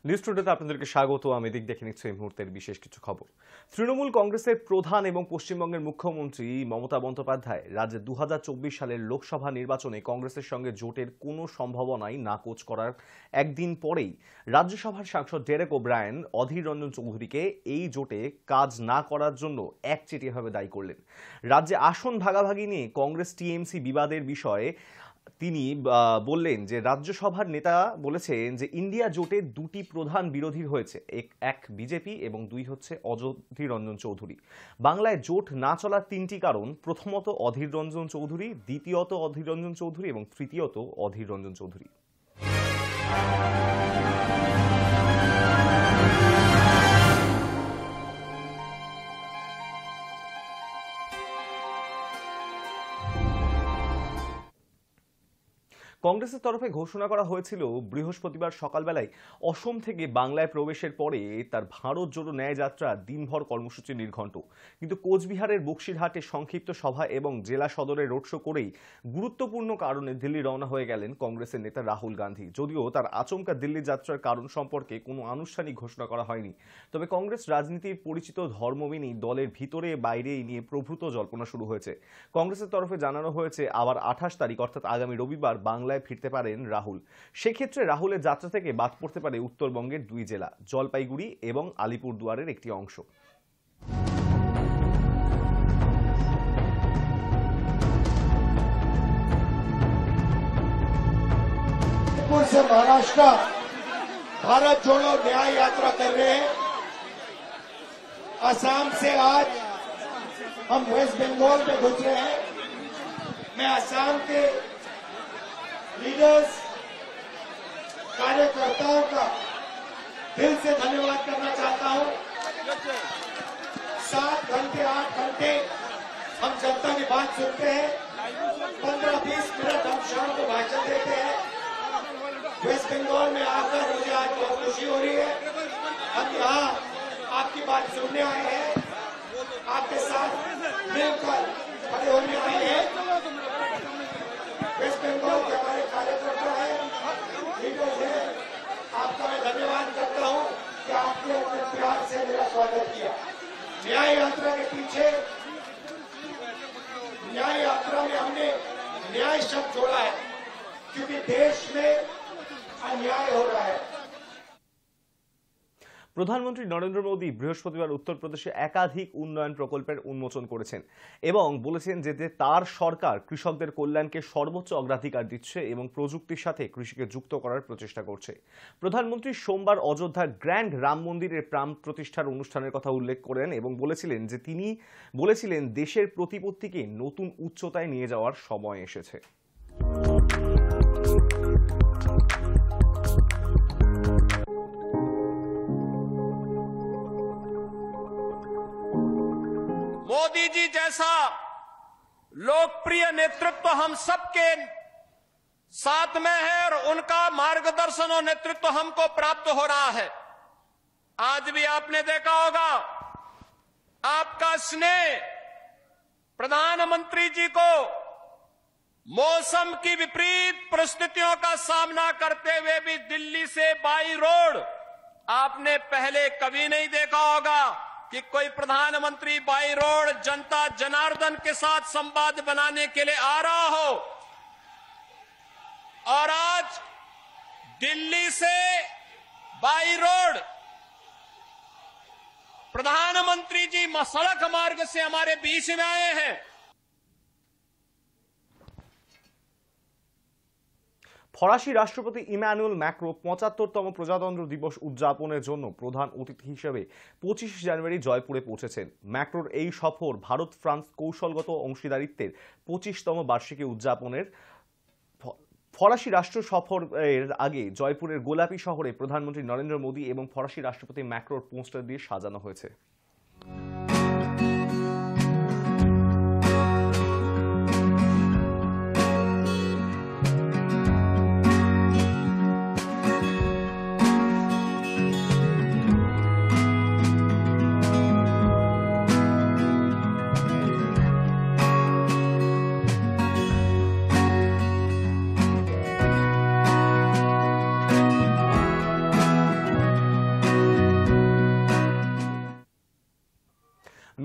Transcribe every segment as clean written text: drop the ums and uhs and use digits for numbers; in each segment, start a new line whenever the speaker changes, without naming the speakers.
News টুডেতে আপনাদেরকে স্বাগত। আমি দিক দেখে নিচ্ছি এই মুহূর্তের বিশেষ কিছু খবর। তৃণমূল কংগ্রেসের প্রধান এবং পশ্চিমবঙ্গের মুখ্যমন্ত্রী মমতা বন্দ্যোপাধ্যায় রাজ্যে 2024 সালের লোকসভা নির্বাচনে কংগ্রেসের সঙ্গে জোটের কোনো সম্ভাবনাই নাকচ করার একদিন পরেই রাজ্যসভার সাংসদ ডেরেক ওব্রায়েন অধীর রঞ্জন চৌধুরীকে এই জোটে কাজ না করার জন্য একচেটিয়াভাবে দায়ী করলেন। রাজ্যে আসন ভাগাভাগি নিয়ে কংগ্রেস টিএমসি বিবাদের বিষয়ে তিনি বললেন যে রাজ্যসভার নেতা বলেছেন যে ইন্ডিয়া জোটের দুটি প্রধান বিরোধী হয়েছে, এক বিজেপি এবং দুই হচ্ছে অধীর রঞ্জন চৌধুরী। বাংলায় জোট না চলার তিনটি কারণ: প্রথমত অধীর রঞ্জন চৌধুরী, দ্বিতীয়ত অধীর রঞ্জন চৌধুরী এবং তৃতীয়ত অধীর রঞ্জন চৌধুরী। কংগ্রেসের তরফে ঘোষণা করা হয়েছিল বৃহস্পতিবার সকালবেলায় অসম থেকে বাংলায় প্রবেশের পরে তার ভারত জোড়ো ন্যায় যাত্রা দিনভর কর্মসূচি নির্ঘণ্ট। কিন্তু কোচবিহারের বক্সিরহাটে সংক্ষিপ্ত সভা এবং জেলা সদরে রোড শো করেই গুরুত্বপূর্ণ কারণে দিল্লি রওনা হয়ে গেলেন কংগ্রেসের নেতা রাহুল গান্ধী। যদিও তার আচমকা দিল্লি যাত্রার কারণ সম্পর্কে কোনো আনুষ্ঠানিক ঘোষণা করা হয়নি, তবে কংগ্রেস রাজনীতির পরিচিত ধর্মবিনী দলের ভিতরে বাইরে এই নিয়ে প্রভূত জল্পনা শুরু হয়েছে। কংগ্রেসের তরফে জানানো হয়েছে আবার 28 তারিখ অর্থাৎ আগামী রবিবার বাংলায় ফিরতে পারেন রাহুল। সেক্ষেত্রে রাহুলের যাত্রা থেকে বাদ পড়তে পারে উত্তরবঙ্গের দুই জেলা জলপাইগুড়ি এবং আলিপুরদুয়ারের একটি অংশ।
से महाराष्ट्र भारत जोड़ो न्याय यात्रा कर रहे हैं। असम से आज हम वेस्ट बंगाल में घुस रहे हैं। मैं असम के लीडर्स, कार्यकर्ताओं का दिल से धन्यवाद करना चाहता हूं। 7 घंटे 8 घंटे हम जनता की बात सुनते हैं, 15-20 मिनट हम शाम को भाषण देते हैं। वेस्ट बंगाल में आकर मुझे आज बहुत खुशी हो रही है। हम यहाँ आपकी बात सुनने आए हैं, आपके साथ मिलकर खड़े होने आए हैं। वेस्ट बंगाल के हमारे कार्यकर्ता हैं, लीडर्स हैं, आपका मैं धन्यवाद करता हूँ कि आपने अपने प्यार से मेरा स्वागत किया। न्याय यात्रा के पीछे, न्याय यात्रा में हमने न्याय शब्द जोड़ा है, क्योंकि देश में अन्याय हो रहा है।
প্রধানমন্ত্রী নরেন্দ্র মোদী বৃহস্পতিবার উত্তরপ্রদেশে একাধিক উন্নয়ন প্রকল্পের উন্মোচন করেছেন এবং বলেছেন যে তার সরকার কৃষকদের কল্যাণকে সর্বোচ্চ অগ্রাধিকার দিচ্ছে এবং প্রযুক্তির সাথে কৃষিকে যুক্ত করার প্রচেষ্টা করছে। প্রধানমন্ত্রী সোমবার অযোধ্যার গ্র্যান্ড রাম মন্দিরের প্রাণ প্রতিষ্ঠার অনুষ্ঠানের কথা উল্লেখ করেন এবং বলেছিলেন যে তিনি বলেছিলেন দেশের প্রতিপত্তিকে নতুন উচ্চতায় নিয়ে যাওয়ার সময় এসেছে।
मोदी जी जैसा लोकप्रिय नेतृत्व हम सबके साथ में है और उनका मार्गदर्शन और नेतृत्व हमको प्राप्त हो रहा है। आज भी आपने देखा होगा, आपका स्नेह प्रधानमंत्री जी को मौसम की विपरीत परिस्थितियों का सामना करते हुए भी दिल्ली से बाई रोड आपने पहले कभी नहीं देखा होगा कि कोई प्रधानमंत्री बाई रोड जनता जनार्दन के साथ संवाद बनाने के लिए आ रहा हो। और आज दिल्ली से बाई रोड प्रधानमंत्री जी सड़क मार्ग से हमारे बीच में आए हैं।
ফরাসি রাষ্ট্রপতি ইমানুয়েল ম্যাক্রো ৭৫তম প্রজাতন্ত্র দিবস উদযাপনের জন্য প্রধান অতিথি হিসেবে ২৫ জানুয়ারি জয়পুরে পৌঁছেছেন। ম্যাক্রোর এই সফর ভারত ফ্রান্স কৌশলগত অংশীদারিত্বের ২৫তম বার্ষিকী উদযাপনের। ফরাসি রাষ্ট্র সফরের আগে জয়পুরের গোলাপি শহরে প্রধানমন্ত্রী নরেন্দ্র মোদী এবং ফরাসি রাষ্ট্রপতি ম্যাক্রোর পোস্টার দিয়ে সাজানো হয়েছে।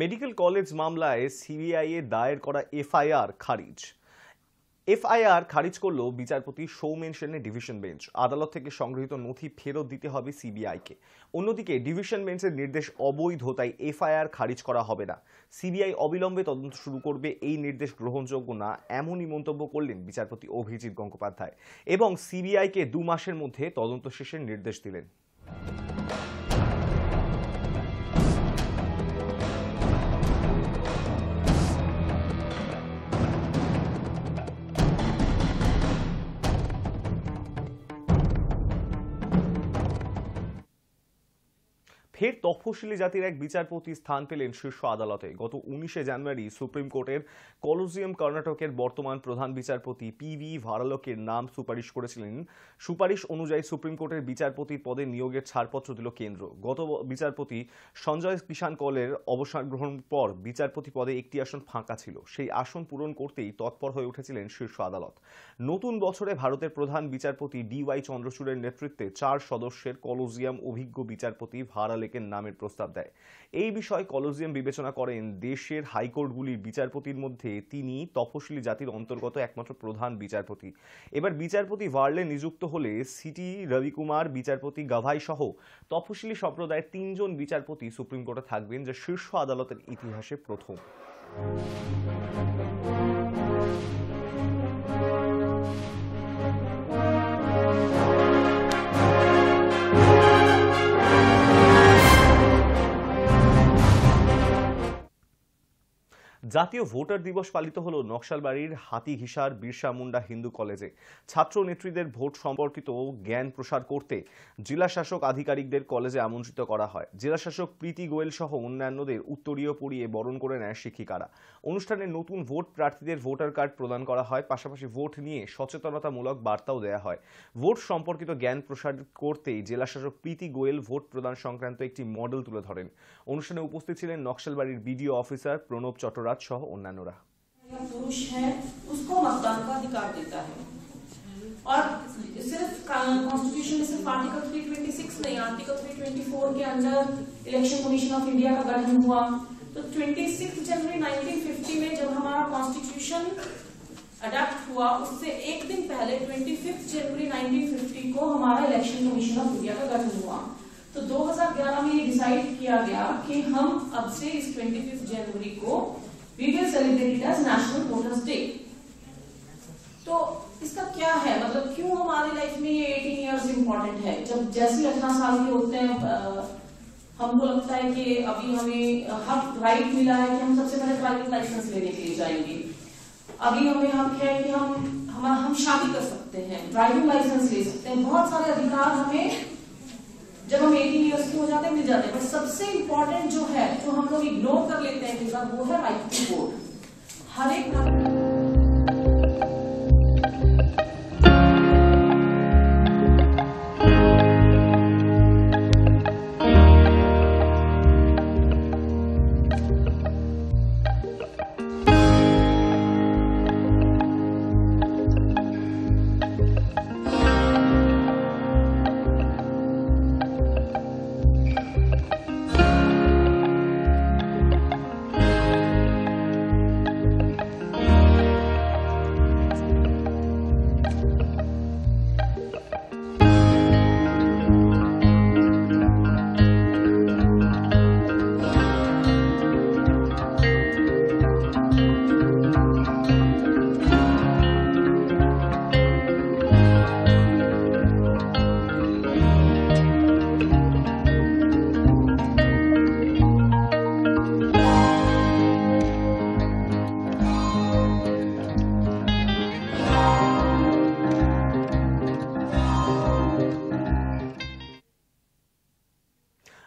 মেডিকেল কলেজ মামলায় সিবিআই এ দায়ের করা এফআইআর খারিজ। এফআইআর খারিজ করল বিচারপতি সৌমেন সেনের ডিভিশন বেঞ্চ। আদালত থেকে সংগৃহীত নথি ফেরত দিতে হবে সিবিআইকে। অন্যদিকে ডিভিশন বেঞ্চের নির্দেশ অবৈধ, তাই এফআইআর খারিজ করা হবে না। সিবিআই অবিলম্বে তদন্ত শুরু করবে, এই নির্দেশ গ্রহণযোগ্য না, এমনই মন্তব্য করলেন বিচারপতি অভিজিৎ গঙ্গোপাধ্যায় এবং সিবিআইকে 2 মাসের মধ্যে তদন্ত শেষের নির্দেশ দিলেন। ফের তফসিলি জাতির এক বিচারপতি স্থান পেলেন শীর্ষ আদালতে। গত 19শে জানুয়ারি সুপ্রিম কোর্টের কলোজিয়াম কর্ণাটকের বর্তমান প্রধান বিচারপতি পিভি ভারালকের নাম সুপারিশ করেছিলেন। সুপারিশ অনুযায়ী সুপ্রিম কোর্টের বিচারপতির পদে নিয়োগের ছাড়পত্র দিল কেন্দ্র। গত বিচারপতি সঞ্জয় কিষান কলের অবসর গ্রহণের পর বিচারপতি পদে একটি আসন ফাঁকা ছিল। সেই আসন পূরণ করতেই তৎপর হয়ে উঠেছিলেন শীর্ষ আদালত। নতুন বছরে ভারতের প্রধান বিচারপতি DY চন্দ্রচূড়ের নেতৃত্বে 4 সদস্যের কলোজিয়াম অভিজ্ঞ বিচারপতি ভারালেকের নামের প্রস্তাব দেয়। এই বিষয়ে কলোজিয়াম বিবেচনা করেন দেশের হাইকোর্টগুলির বিচারপতির মধ্যে তিনি তফসিলি জাতির অন্তর্গত একমাত্র প্রধান বিচারপতি। এবার বিচারপতি ভার্লে নিযুক্ত হলে সিটি রবিকুমার, বিচারপতি গাভাই সহ তফসিলি সম্প্রদায়ের 3 জন বিচারপতি সুপ্রিম কোর্টে থাকবেন, যা শীর্ষ আদালতের ইতিহাসে প্রথম। জাতীয় ভোটার দিবস পালিত হলো নকশালবাড়ির হাতিঘিসার বিরসা মুন্ডা হিন্দু কলেজে। ছাত্র নেত্রীদের ভোট সম্পর্কিত জ্ঞান প্রসার করতে জেলা শাসক আধিকারিকদের কলেজে আমন্ত্রিত করা হয়। জেলা শাসক প্রীতি গোয়েল সহ অন্যান্যদের উত্তরীয় পরিয়ে বরণ করে নেয় শিক্ষিকারা। অনুষ্ঠানে নতুন ভোট প্রার্থীদের ভোটার কার্ড প্রদান করা হয়, পাশাপাশি ভোট নিয়ে সচেতনতামূলক বার্তাও দেওয়া হয়। ভোট সম্পর্কিত জ্ঞান প্রসার করতেই জেলা শাসক প্রীতি গোয়েল ভোট প্রদান সংক্রান্ত একটি মডেল তুলে ধরেন। অনুষ্ঠানে উপস্থিত ছিলেন নকশালবাড়ির বিডিও অফিসার প্রণব চট্টরাজ সহ অন্যান্যরা।
पुरुष है उसको मतदान का अधिकार देता है और सिर्फ कॉन्स्टिट्यूशन में सिर्फ आर्टिकल 326 नहीं, आर्टिकल 324 के अंदर इलेक्शन कमीशन ऑफ इंडिया का गठन हुआ। तो 26 जनवरी 1950 में जब हमारा कॉन्स्टिट्यूशन अडॉप्ट हुआ, उससे एक दिन पहले 25 जनवरी 1950 को हमारा इलेक्शन कमीशन ऑफ इंडिया का गठन हुआ। तो 2011 में ये डिसाइड किया गया कि हम अब से इस 25 जनवरी को We will celebrate it as National Voters Day. तो इसका क्या है, मतलब क्यों हमारी लाइफ में ये 18 इयर्स इम्पोर्टेंट है? जब जैसे 18 साल के होते हैं हमको लगता है कि अभी हमें हक राइट मिला है कि हम सबसे पहले ड्राइविंग लाइसेंस लेने के लिए जाएंगे। अभी हमें हक है कि हम शादी कर सकते हैं, ड्राइविंग लाइसेंस ले सकते हैं। बहुत सारे अधिकार हमें जब हम 18 इयर्स के हो जाते हैं मिल जाते हैं। बट सबसे इम्पोर्टेंट जो है, जो हम लोग इग्नोर कर लेते हैं, वो है राइट टू वोट। हर एक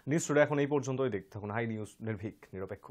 নিউজ টুডে এখন এই পর্যন্তই। দেখতে থাকুন হাই নিউজ, নির্ভীক, নিরপেক্ষ।